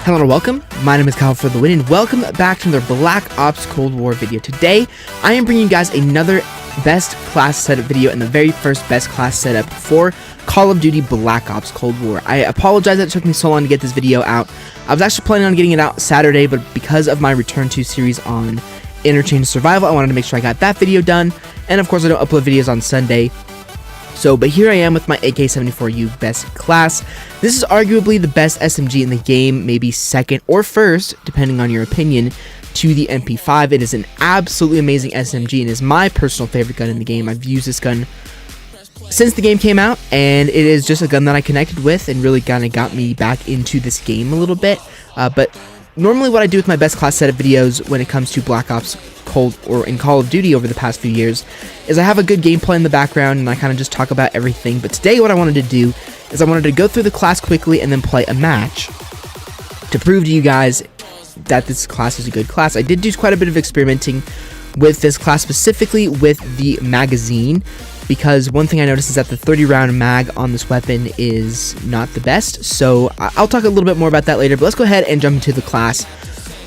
Hello and welcome, my name is Kyle FtW and welcome back to another Black Ops Cold War video. Today, I am bringing you guys another best class setup video and the very first best class setup for Call of Duty Black Ops Cold War. I apologize that it took me so long to get this video out. I was actually planning on getting it out Saturday, but because of my Return to series on Interchange Survival, I wanted to make sure I got that video done, and of course I don't upload videos on Sunday. But here I am with my AK-74U best class. This is arguably the best SMG in the game, maybe second or first, depending on your opinion, to the MP5. It is an absolutely amazing SMG and is my personal favorite gun in the game. I've used this gun since the game came out, and it is just a gun that I connected with and really kind of got me back into this game a little bit. But normally what I do with my best class setup videos when it comes to Black Ops in Call of Duty over the past few years is I have a good gameplay in the background and I kind of just talk about everything. But today what I wanted to do is I wanted to go through the class quickly and then play a match to prove to you guys that this class is a good class. I did do quite a bit of experimenting with this class, specifically with the magazine, because one thing I noticed is that the 30 round mag on this weapon is not the best. So I'll talk a little bit more about that later, but let's go ahead and jump into the class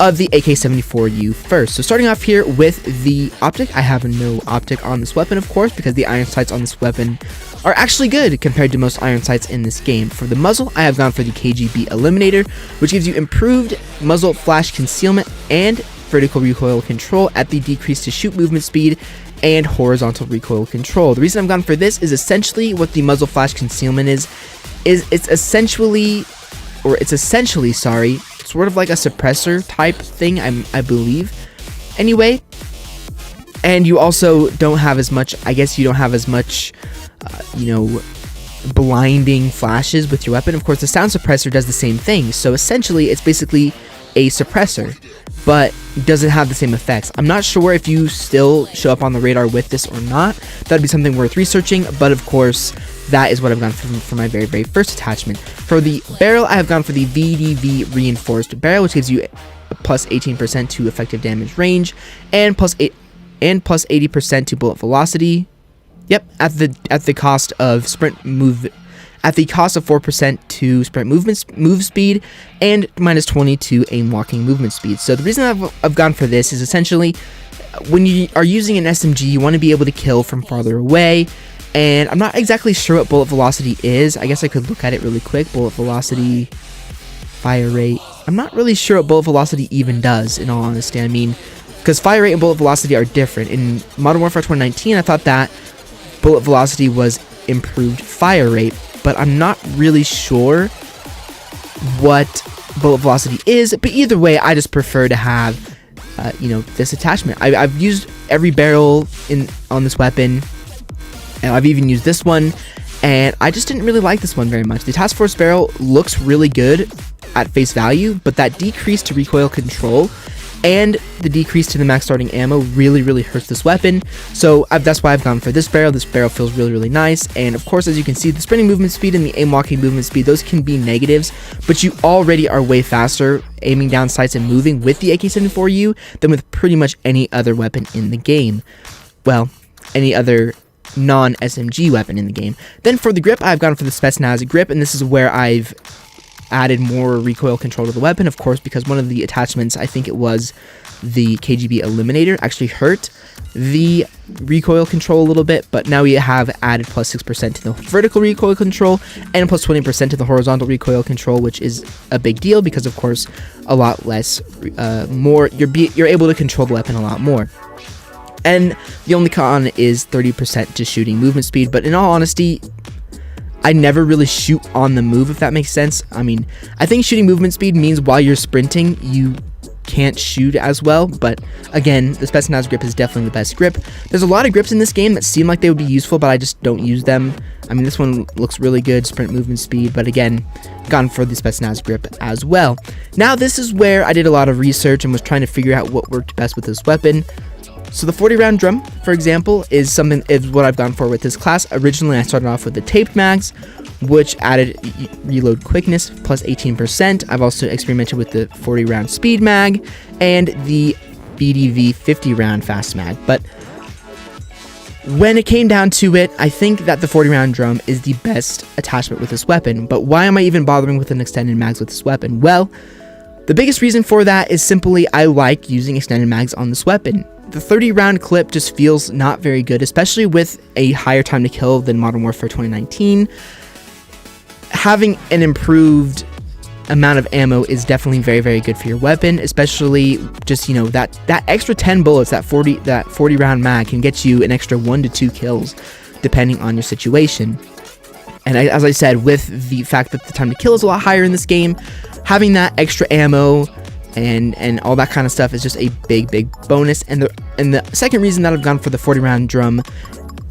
of the AK-74U first. So starting off here with the optic, I have no optic on this weapon, of course, because the iron sights on this weapon are actually good compared to most iron sights in this game. For the muzzle, I have gone for the KGB Eliminator, which gives you improved muzzle flash concealment and vertical recoil control at the decrease to shoot movement speed and horizontal recoil control. The reason I've gone for this is essentially what the muzzle flash concealment is it's essentially sort of like a suppressor type thing, I believe. Anyway, and you also don't have as much, blinding flashes with your weapon. Of course, the sound suppressor does the same thing, so essentially it's basically a suppressor, but doesn't have the same effects. I'm not sure if you still show up on the radar with this or not. That'd be something worth researching, but of course, that is what I've gone for my very first attachment. For the barrel, I have gone for the VDV reinforced barrel, which gives you a plus 18% to effective damage range and plus 80% to bullet velocity. Yep, at the cost of 4% to sprint move speed and minus 20 to aim walking movement speed. So the reason I've gone for this is essentially when you are using an SMG, you want to be able to kill from farther away. And I'm not exactly sure what bullet velocity is. I guess I could look at it really quick. Bullet velocity, fire rate. I'm not really sure what bullet velocity even does, in all honesty. I mean, because fire rate and bullet velocity are different. In Modern Warfare 2019, I thought that bullet velocity was improved fire rate, but I'm not really sure what bullet velocity is. But either way, I just prefer to have, this attachment. I've used every barrel on this weapon. And I've even used this one, and I just didn't really like this one very much. The Task Force barrel looks really good at face value, but that decrease to recoil control and the decrease to the max starting ammo really hurts this weapon. So that's why I've gone for this barrel. This barrel feels really nice, and of course, as you can see, the sprinting movement speed and the aim walking movement speed, those can be negatives, but you already are way faster aiming down sights and moving with the AK-74U than with pretty much any other weapon in the game. Well, any other non-SMG weapon in the game. Then for the grip, I've gone for the Spetsnaz grip, and this is where I've added more recoil control to the weapon, of course, because one of the attachments, I think it was the KGB Eliminator, actually hurt the recoil control a little bit, but now we have added plus 6% to the vertical recoil control and plus 20% to the horizontal recoil control, which is a big deal because, of course, a lot less, you're able to control the weapon a lot more. And the only con is 30% to shooting movement speed, but in all honesty, I never really shoot on the move, if that makes sense. I mean, I think shooting movement speed means while you're sprinting, you can't shoot as well, but again, the Spetsnaz grip is definitely the best grip. There's a lot of grips in this game that seem like they would be useful, but I just don't use them. I mean, this one looks really good, sprint movement speed, but again, gone for the Spetsnaz grip as well. Now, this is where I did a lot of research and was trying to figure out what worked best with this weapon. So the 40 round drum, for example, is what I've gone for with this class. Originally, I started off with the taped mags, which added reload quickness plus 18%. I've also experimented with the 40 round speed mag and the BDV 50 round fast mag. But when it came down to it, I think that the 40 round drum is the best attachment with this weapon. But why am I even bothering with an extended mags with this weapon? Well, The biggest reason for that is simply I like using extended mags on this weapon. The 30 round clip just feels not very good, especially with a higher time to kill than Modern Warfare 2019. Having an improved amount of ammo is definitely very, very good for your weapon, especially just, you know, that extra 10 bullets, that 40 round mag can get you an extra 1 to 2 kills depending on your situation. And as I said, with the fact that the time to kill is a lot higher in this game, having that extra ammo and all that kind of stuff is just a big bonus. And the second reason that I've gone for the 40 round drum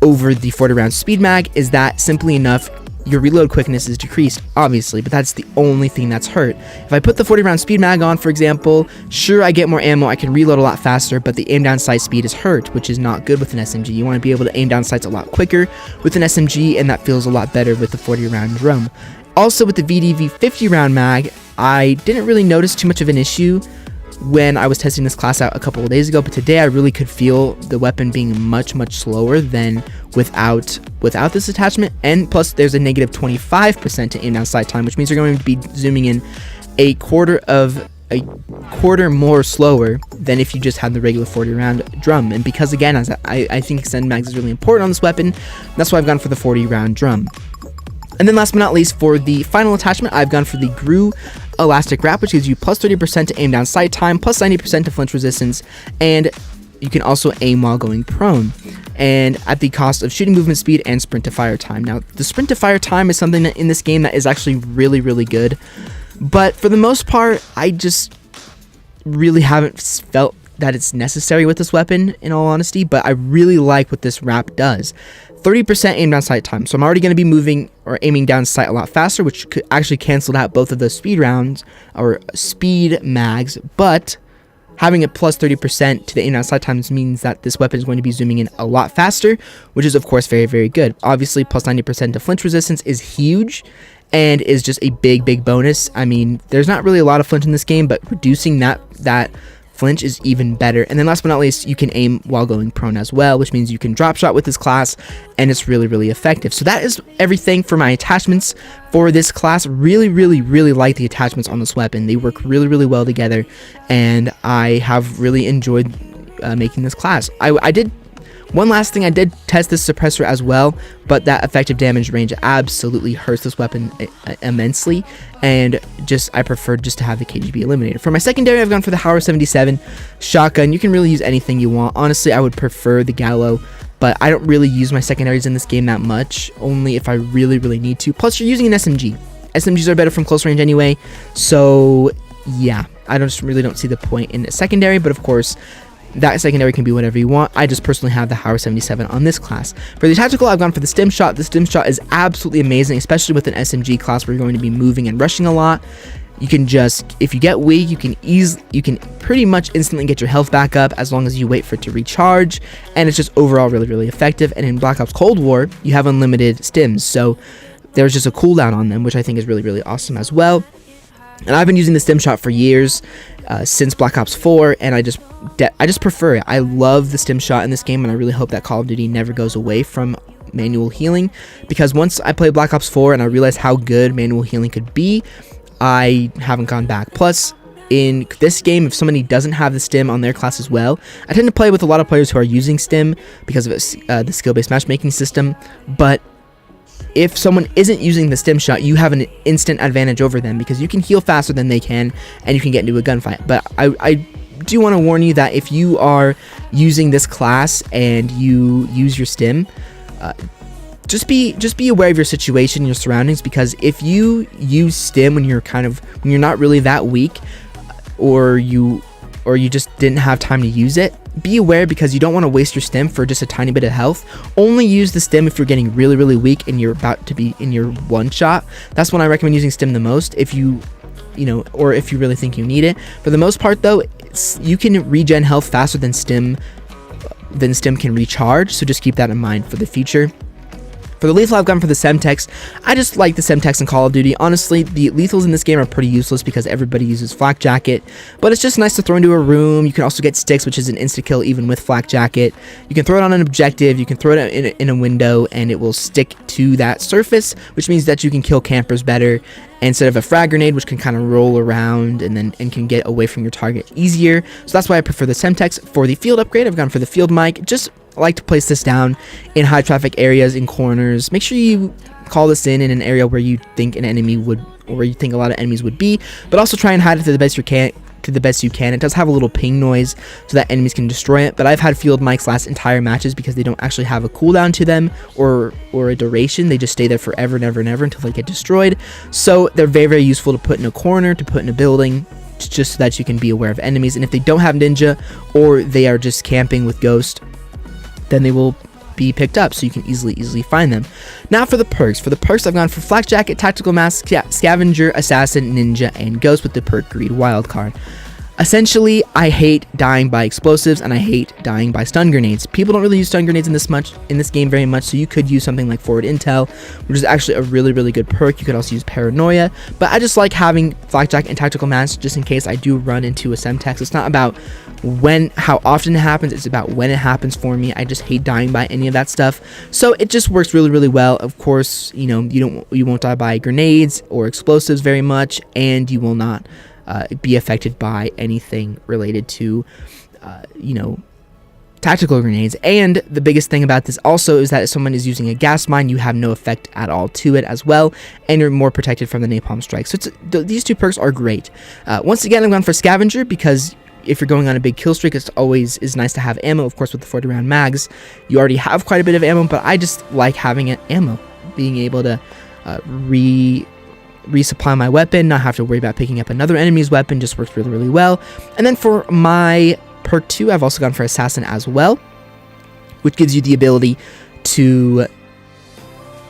over the 40 round speed mag is that simply enough, your reload quickness is decreased, obviously, but that's the only thing that's hurt. If I put the 40 round speed mag on, for example, sure, I get more ammo, I can reload a lot faster, but the aim down sight speed is hurt, which is not good with an SMG. You want to be able to aim down sights a lot quicker with an SMG, and that feels a lot better with the 40 round drum. Also, with the VDV 50 round mag, I didn't really notice too much of an issue when I was testing this class out a couple of days ago, but today I really could feel the weapon being much slower than without this attachment. And plus there's a negative 25% to aim down sight time, which means you're going to be zooming in a quarter more slower than if you just had the regular 40 round drum. And because again, as I think extended mags is really important on this weapon, that's why I've gone for the 40 round drum. And then last but not least, for the final attachment, I've gone for the Bocw elastic wrap, which gives you plus 30% to aim down sight time, plus 90% to flinch resistance, and you can also aim while going prone, and at the cost of shooting movement speed and sprint to fire time. Now, the sprint to fire time is something that in this game that is actually really good, but for the most part, I just really haven't felt that it's necessary with this weapon, in all honesty, but I really like what this wrap does. 30% aim down sight time, so I'm already going to be moving or aiming down sight a lot faster, which could actually cancel out both of those speed rounds or speed mags, but having a plus 30% to the aim down sight times means that this weapon is going to be zooming in a lot faster, which is of course very good. Obviously, plus 90% to flinch resistance is huge and is just a big bonus. I mean, there's not really a lot of flinch in this game, but reducing that flinch is even better. And then last but not least, you can aim while going prone as well, which means you can drop shot with this class, and it's really effective. So that is everything for my attachments for this class. Really like the attachments on this weapon. They work really well together, and I have really enjoyed making this class. One last thing, I did test this suppressor as well, but that effective damage range absolutely hurts this weapon immensely, and I prefer just to have the KGB eliminated. For my secondary, I've gone for the Howard 77 shotgun. You can really use anything you want. Honestly, I would prefer the Gallo, but I don't really use my secondaries in this game that much, only if I really need to. Plus, you're using an SMG. SMGs are better from close range anyway, so yeah, I really don't see the point in a secondary, but of course, that secondary can be whatever you want. I just personally have the Howard 77 on this class. For the tactical, I've gone for the stim shot. The stim shot is absolutely amazing, especially with an SMG class where you're going to be moving and rushing a lot. You can just, if you get weak, you can pretty much instantly get your health back up as long as you wait for it to recharge, and it's just overall really effective. And in Black Ops Cold War, you have unlimited stims, so there's just a cooldown on them, which I think is really awesome as well. And I've been using the stim shot for years, since Black Ops 4, and I just prefer it. I love the stim shot in this game, and I really hope that Call of Duty never goes away from manual healing, because once I played Black Ops 4 and I realized how good manual healing could be, I haven't gone back. Plus, in this game, if somebody doesn't have the stim on their class as well, I tend to play with a lot of players who are using stim because of the skill-based matchmaking system, but if someone isn't using the stim shot, you have an instant advantage over them because you can heal faster than they can, and you can get into a gunfight. But I do want to warn you that if you are using this class and you use your stim, just be aware of your situation, your surroundings, because if you use stim when you're not really that weak, or you just didn't have time to use it, be aware, because you don't want to waste your stim for just a tiny bit of health. Only use the stim if you're getting really weak and you're about to be in your one shot. That's when I recommend using stim the most, if you or if you really think you need it. For the most part though, you can regen health faster than stim can recharge, so just keep that in mind for the future. For the lethal, I've gone for the Semtex. I just like the Semtex in Call of Duty. Honestly, the lethals in this game are pretty useless because everybody uses Flak Jacket, but it's just nice to throw into a room. You can also get Sticks, which is an insta-kill even with Flak Jacket. You can throw it on an objective, you can throw it in a window, and it will stick to that surface, which means that you can kill campers better instead of a frag grenade, which can kind of roll around and can get away from your target easier. So that's why I prefer the Semtex. For the field upgrade, I've gone for the field mic. Just like to place this down in high traffic areas, in corners. Make sure you call this in an area where you think an enemy would, or where you think a lot of enemies would be, but also try and hide it to the best you can. It does have a little ping noise so that enemies can destroy it, but I've had field mics last entire matches because they don't actually have a cooldown to them or a duration. They just stay there forever and ever and ever until they get destroyed. So they're very, very useful to put in a corner, to put in a building, just so that you can be aware of enemies. And if they don't have ninja, or they are just camping with ghost, then they will be picked up, so you can easily find them. Now for the perks. I've gone for Flak Jacket, Tactical Mask, Scavenger, Assassin, Ninja, and Ghost with the perk Greed Wildcard. Essentially, I hate dying by explosives, and I hate dying by stun grenades. People don't really use stun grenades in this game very much, so you could use something like Forward Intel, which is actually a really, really good perk. You could also use Paranoia, but I just like having Flak Jacket and Tactical Mask just in case I do run into a Semtex. It's not about how often it happens, it's about when it happens for me. I just hate dying by any of that stuff, so it just works really, really well. Of course, you know, you won't die by grenades or explosives very much, and you will not be affected by anything related to tactical grenades. And the biggest thing about this also is that if someone is using a gas mine, you have no effect at all to it as well, and you're more protected from the napalm strike. So these two perks are great. Once again, I'm going for Scavenger because if you're going on a big kill streak, it's always nice to have ammo. Of course, with the 40 round mags, you already have quite a bit of ammo, but I just like having ammo, being able to resupply my weapon, not have to worry about picking up another enemy's weapon, just works really, really well. And then for my perk 2, I've also gone for Assassin as well, which gives you the ability to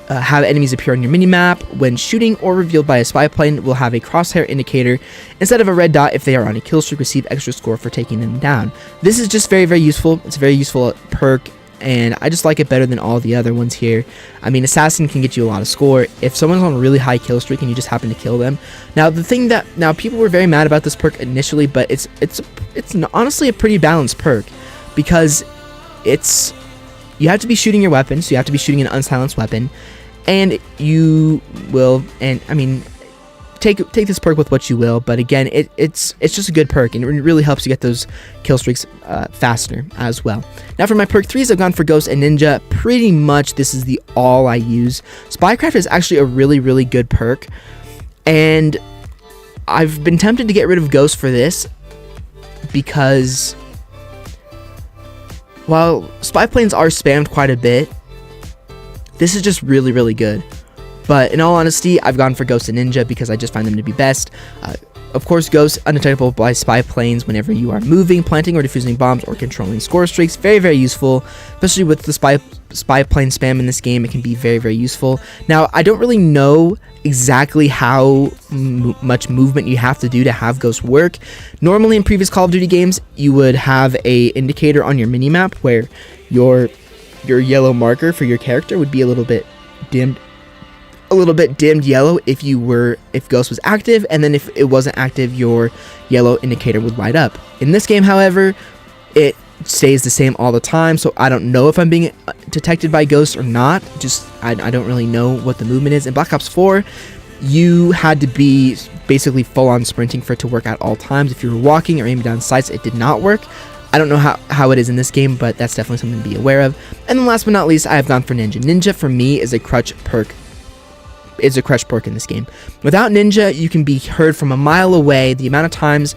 have enemies appear on your minimap when shooting or revealed by a spy plane. Will have a crosshair indicator instead of a red dot if they are on a kill streak, receive extra score for taking them down. This is just very, very useful. It's a very useful perk, and I just like it better than all the other ones here. I mean, Assassin can get you a lot of score if someone's on a really high kill streak and you just happen to kill them. Now people were very mad about this perk initially, but it's honestly a pretty balanced perk, because you have to be shooting your weapon, so you have to be shooting an unsilenced weapon, and I mean, take this perk with what you will, but again, it's just a good perk, and it really helps you get those kill streaks faster as well. Now for my perk 3s, I've gone for Ghost and Ninja. Pretty much this is all I use. Spycraft is actually a really, really good perk, and I've been tempted to get rid of Ghost for this because while spy planes are spammed quite a bit, this is just really, really good. But in all honesty, I've gone for Ghost and Ninja because I just find them to be best. Of course, Ghost, undetectable by spy planes whenever you are moving, planting, or defusing bombs, or controlling score streaks. Very, very useful, especially with the spy plane spam in this game. It can be very, very useful. Now, I don't really know exactly how much movement you have to do to have Ghost work. Normally, in previous Call of Duty games, you would have a indicator on your minimap where your yellow marker for your character would be a little bit dimmed yellow if Ghost was active, and then if it wasn't active, your yellow indicator would light up. In this game, however, it stays the same all the time, so I don't know if I'm being detected by Ghost or not. I don't really know what the movement is. In Black Ops 4, you had to be basically full-on sprinting for it to work at all times. If you were walking or aiming down sights, it did not work. I don't know how it is in this game, but that's definitely something to be aware of. And then last but not least, I have gone for Ninja. Ninja, for me, is a crutch perk. Is a crutch perk in this game. Without Ninja, you can be heard from a mile away. The amount of times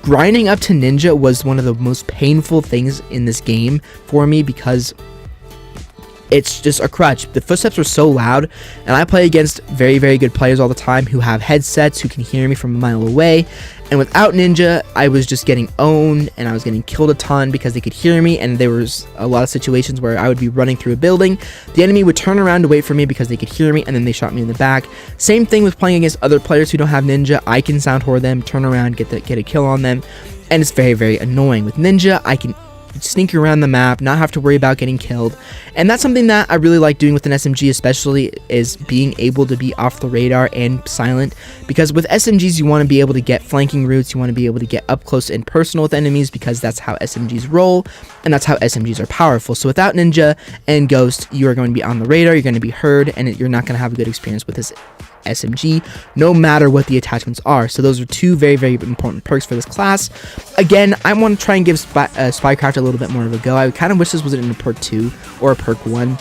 grinding up to Ninja was one of the most painful things in this game for me, because it's just a crutch. The footsteps are so loud, and I play against very, very good players all the time who have headsets, who can hear me from a mile away. And without Ninja, I was just getting owned, and I was getting killed a ton because they could hear me, and there was a lot of situations where I would be running through a building, the enemy would turn around to wait for me because they could hear me, and then they shot me in the back. Same thing with playing against other players who don't have Ninja. I can sound whore them, turn around, get a kill on them, and it's very, very annoying. With Ninja, I can sneak around the map, not have to worry about getting killed. And that's something that I really like doing with an SMG, especially, is being able to be off the radar and silent. Because with SMGs, you want to be able to get flanking routes, you want to be able to get up close and personal with enemies, because that's how SMGs roll, and that's how SMGs are powerful. So without Ninja and Ghost, you are going to be on the radar, you're going to be heard, and you're not going to have a good experience with this SMG, no matter what the attachments are. So those are two very, very important perks for this class. Again, I want to try and give Spycraft a little bit more of a go. I kind of wish this was in a perk 2 or a perk 1,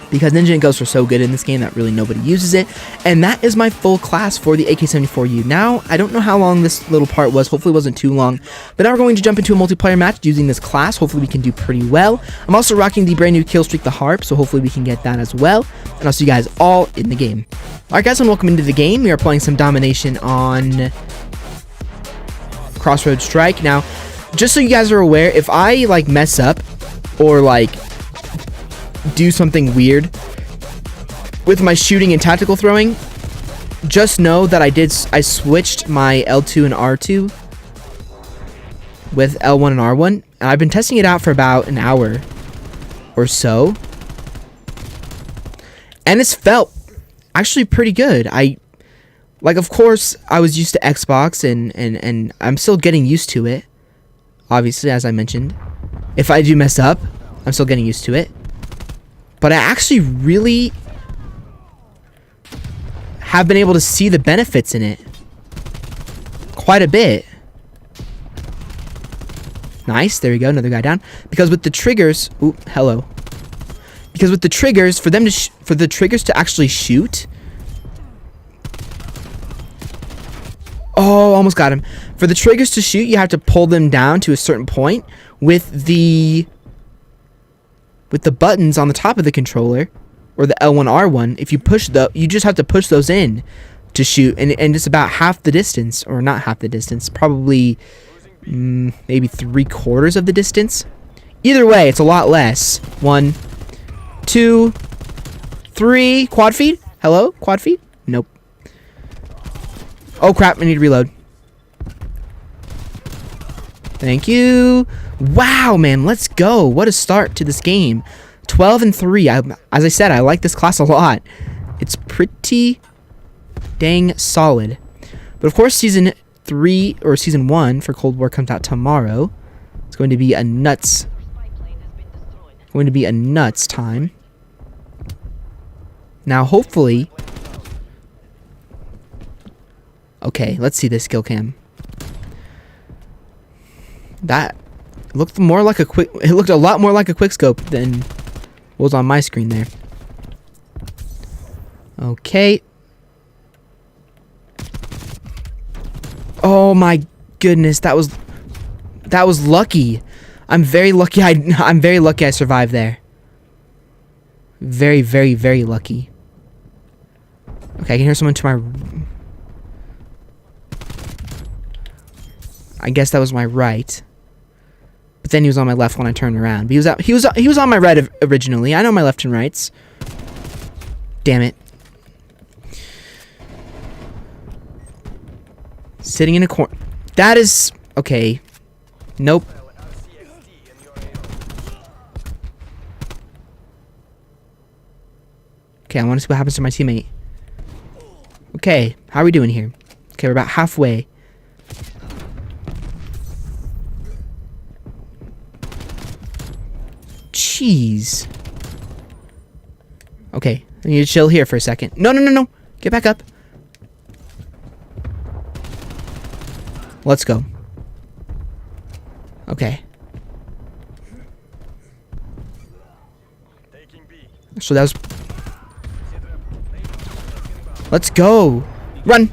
because Ninja and Ghost are so good in this game that really nobody uses it. And that is my full class for the AK-74U. Now, I don't know how long this little part was. Hopefully it wasn't too long. But now we're going to jump into a multiplayer match using this class. Hopefully we can do pretty well. I'm also rocking the brand new Killstreak the Harp, so hopefully we can get that as well. And I'll see you guys all in the game. Alright guys, and welcome into the game. We are playing some domination on Crossroads Strike. Now, just so you guys are aware, if I like mess up or like do something weird with my shooting and tactical throwing, just know that I switched my L2 and R2 with L1 and R1, and I've been testing it out for about an hour or so, and it's felt actually pretty good. Of course, I was used to Xbox, and I'm still getting used to it, obviously, as I mentioned. If I do mess up, I'm still getting used to it. But I actually really have been able to see the benefits in it quite a bit. Nice, there we go, another guy down. Because with the triggers, ooh, hello. Because with the triggers, for the triggers to actually shoot. Oh, almost got him. For the triggers to shoot, you have to pull them down to a certain point. With the buttons on the top of the controller, or the L1 R1, if you push you just have to push those in to shoot, and it's about half the distance, or not half the distance, probably maybe 3/4 of the distance. Either way, it's a lot less. 1, 2, 3. Quad feed? Hello? Quad feed? Nope. Oh crap, I need to reload. Thank you. Wow, man, let's go. What a start to this game. 12-3. As I said, I like this class a lot. It's pretty dang solid. But of course, season 3 or season 1 for Cold War comes out tomorrow. It's going to be a nuts time. Now, hopefully. Okay, let's see this skill cam. That looked more like it looked a lot more like a quick scope than what was on my screen there. Okay. Oh my goodness, that was lucky. I'm very lucky. I'm very lucky I survived there. Very, very, very lucky. Okay, I can hear someone to my. I guess that was my right. But then he was on my left when I turned around. But he was on my right originally. I know my left and rights. Damn it. Sitting in a corner. That is okay. Nope. Okay, I want to see what happens to my teammate. Okay, how are we doing here? Okay, we're about halfway. Jeez. Okay, I need to chill here for a second. No, no, no, no. Get back up. Let's go. Okay. So that was... Let's go. Run.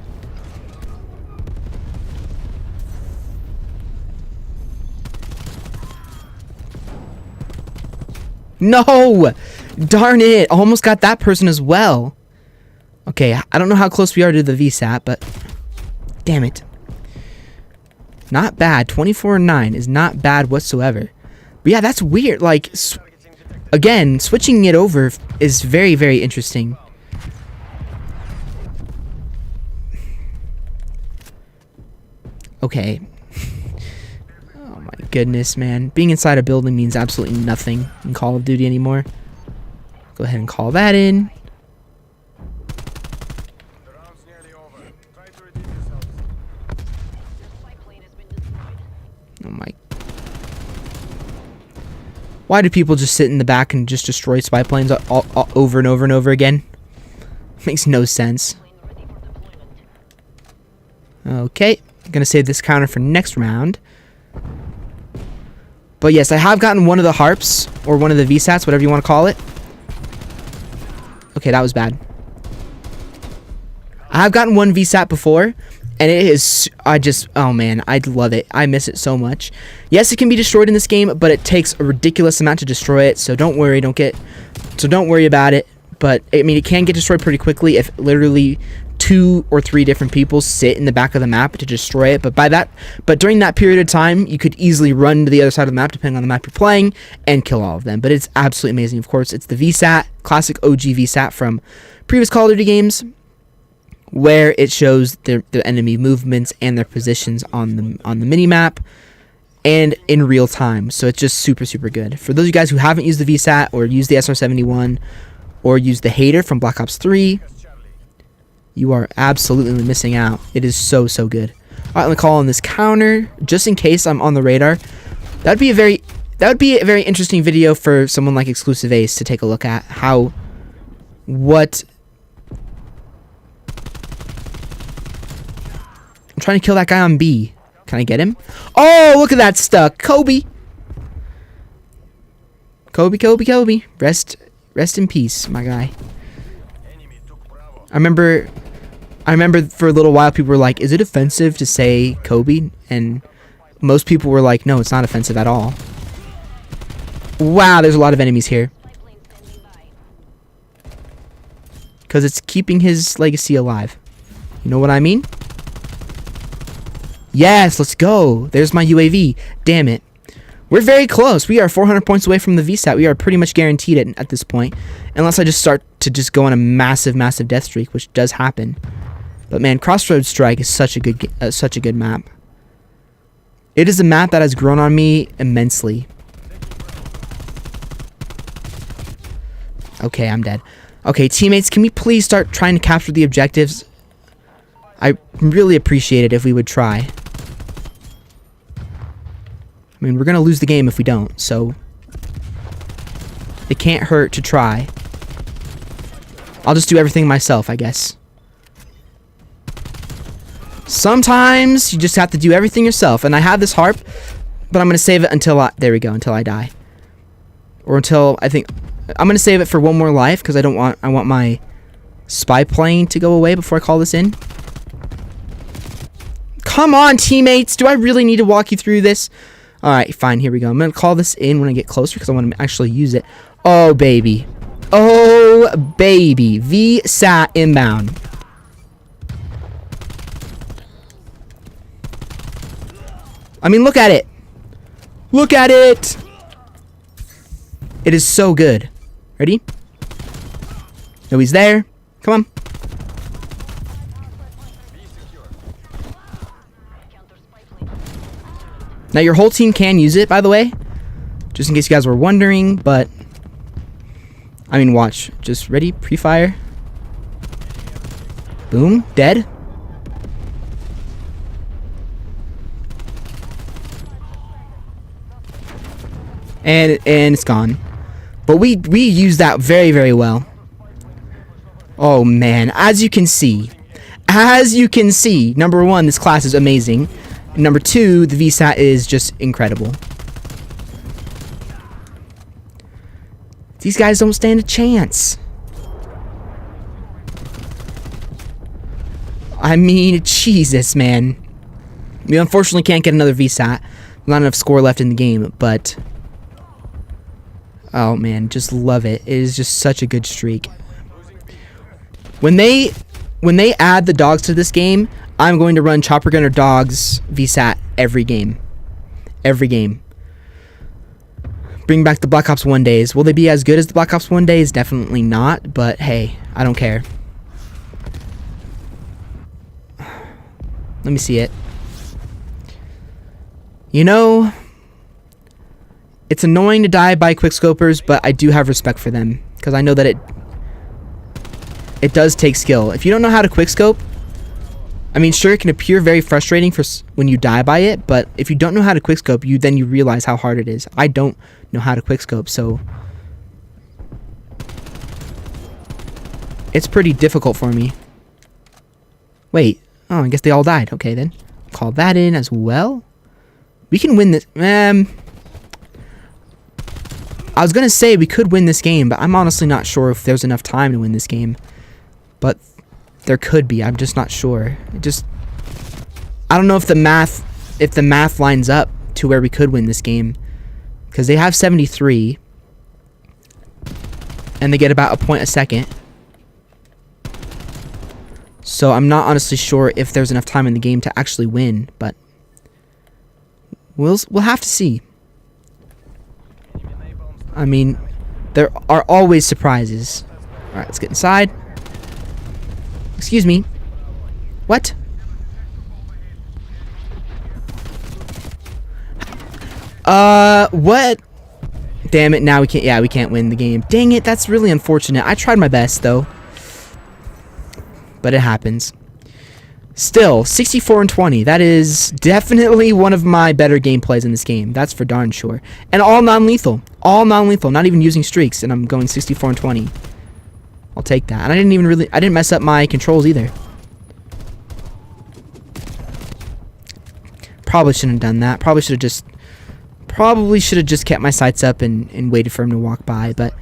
No! Darn it! Almost got that person as well. Okay, I don't know how close we are to the VSAT, but... Damn it. Not bad. 24-9 is not bad whatsoever. But yeah, that's weird. Like, again, switching it over is very, very interesting. Okay. Oh my goodness, man. Being inside a building means absolutely nothing in Call of Duty anymore. Go ahead and call that in. Oh my. Why do people just sit in the back and just destroy spy planes all over and over and over again? Makes no sense. Okay, I'm gonna save this counter for next round. But yes, I have gotten one of the harps, or one of the VSATs, whatever you want to call it. Okay, that was bad. I have gotten one VSAT before, and it is, oh man, I love it. I miss it so much. Yes, it can be destroyed in this game, but it takes a ridiculous amount to destroy it, so don't worry, don't worry about it. But, I mean, it can get destroyed pretty quickly if literally 2 or 3 different people sit in the back of the map to destroy it. But during that period of time, you could easily run to the other side of the map, depending on the map you're playing, and kill all of them. But it's absolutely amazing. Of course, it's the VSAT, classic OG VSAT from previous Call of Duty games, where it shows the enemy movements and their positions on the mini map, and in real time. So it's just super, super good. For those of you guys who haven't used the VSAT or used the SR-71 or used the Hater from Black Ops 3, you are absolutely missing out. It is so, so good. All right, let me call on this counter just in case I'm on the radar. That would be a very interesting video for someone like Exclusive Ace to take a look at. I'm trying to kill that guy on B. Can I get him? Oh, look at that stuck. Kobe. Kobe. Rest in peace, my guy. I remember for a little while people were like, is it offensive to say Kobe? And most people were like, no, it's not offensive at all. Wow, there's a lot of enemies here. Because it's keeping his legacy alive. You know what I mean? Yes, let's go. There's my UAV. Damn it. We're very close. We are 400 points away from the VSAT. We are pretty much guaranteed it at this point. Unless I just start to just go on a massive, massive death streak, which does happen. But man, Crossroads Strike is such a good map. It is a map that has grown on me immensely. Okay, I'm dead. Okay, teammates, can we please start trying to capture the objectives? I really appreciate it if we would try. I mean, we're going to lose the game if we don't, so it can't hurt to try. I'll just do everything myself, I guess. Sometimes you just have to do everything yourself, and I have this harp, but I'm going to save it until there we go, until I die. Or until, I'm going to save it for one more life, because I want my spy plane to go away before I call this in. Come on, teammates! Do I really need to walk you through this? Alright, fine, here we go. I'm going to call this in when I get closer because I want to actually use it. Oh, baby. Oh, baby. VSAT inbound. I mean, look at it. Look at it. It is so good. Ready? No, he's there. Come on. Now, your whole team can use it, by the way. Just in case you guys were wondering, but... I mean, watch. Just ready? Pre-fire. Boom. Dead. And it's gone. But we use that very, very well. Oh, man. As you can see, number one, this class is amazing. Number two, the VSAT is just incredible. These guys don't stand a chance. I mean, Jesus, man. We unfortunately can't get another VSAT. Not enough score left in the game, but... oh, man, just love it. It is just such a good streak. When they add the dogs to this game, I'm going to run Chopper Gunner Dogs VSAT every game. Every game. Bring back the Black Ops 1 days. Will they be as good as the Black Ops 1 days? Definitely not, but hey, I don't care. Let me see it. You know, It's annoying to die by quickscopers, but I do have respect for them because I know that it does take skill. If you don't know how to quickscope, I mean, sure, it can appear very frustrating for when you die by it, but if you don't know how to quickscope, you realize how hard it is. I don't know how to quickscope, so it's pretty difficult for me. Wait, oh, I guess they all died. Okay, then call that in as well. We can win this. I was gonna say we could win this game, but I'm honestly not sure if there's enough time to win this game. But there could be. I'm just not sure. I don't know if the math lines up to where we could win this game, because they have 73 and they get about a point a second. So I'm not honestly sure if there's enough time in the game to actually win, but we'll have to see. I mean, there are always surprises. All right, let's get inside. Excuse me. What? What? Damn it, now we can't, yeah, we can't win the game. Dang it, that's really unfortunate. I tried my best, though. But it happens. Still, 64-20. That is definitely one of my better gameplays in this game. That's for darn sure. And all non-lethal. All non-lethal, not even using streaks, and I'm going 64-20. I'll take that. And I didn't mess up my controls either. Probably shouldn't have done that. Probably should have just kept my sights up and waited for him to walk by, but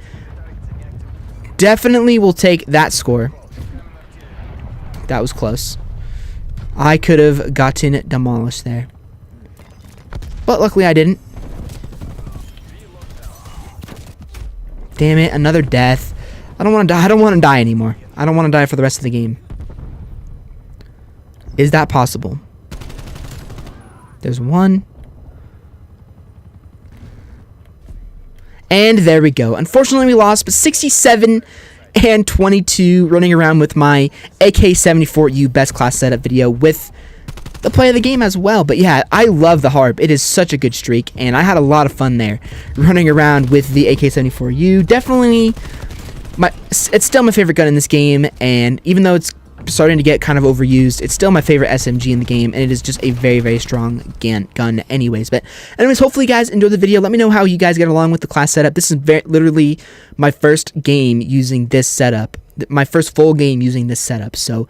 definitely will take that score. That was close. I could have gotten demolished there, but luckily I didn't. Damn it, another death. I don't want to die. I don't want to die anymore. I don't want to die for the rest of the game. Is that possible? There's one. And there we go. Unfortunately, we lost, but 67 and 22, running around with my AK-74U best class setup video with the play of the game as well. But yeah, I love the harp. It is such a good streak, and I had a lot of fun there running around with the AK-74U. Definitely, it's still my favorite gun in this game, and even though it's starting to get kind of overused, it's still my favorite SMG in the game, and it is just a very, very strong gun anyways. But anyways, hopefully you guys enjoyed the video. Let me know how you guys get along with the class setup. This is literally my first game using this setup, my first full game using this setup, so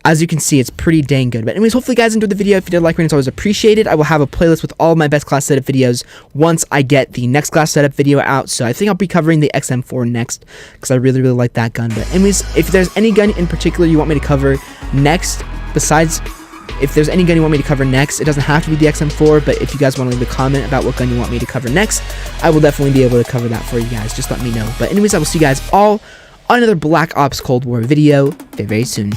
as you can see, it's pretty dang good. But anyways, hopefully you guys enjoyed the video. If you did like it, it's always appreciated. I will have a playlist with all of my best class setup videos once I get the next class setup video out. So I think I'll be covering the XM4 next, because I really, really like that gun. But anyways, if there's any gun in particular you want me to cover next, if there's any gun you want me to cover next, it doesn't have to be the XM4, but if you guys want to leave a comment about what gun you want me to cover next, I will definitely be able to cover that for you guys. Just let me know. But anyways, I will see you guys all on another Black Ops Cold War video very, very soon.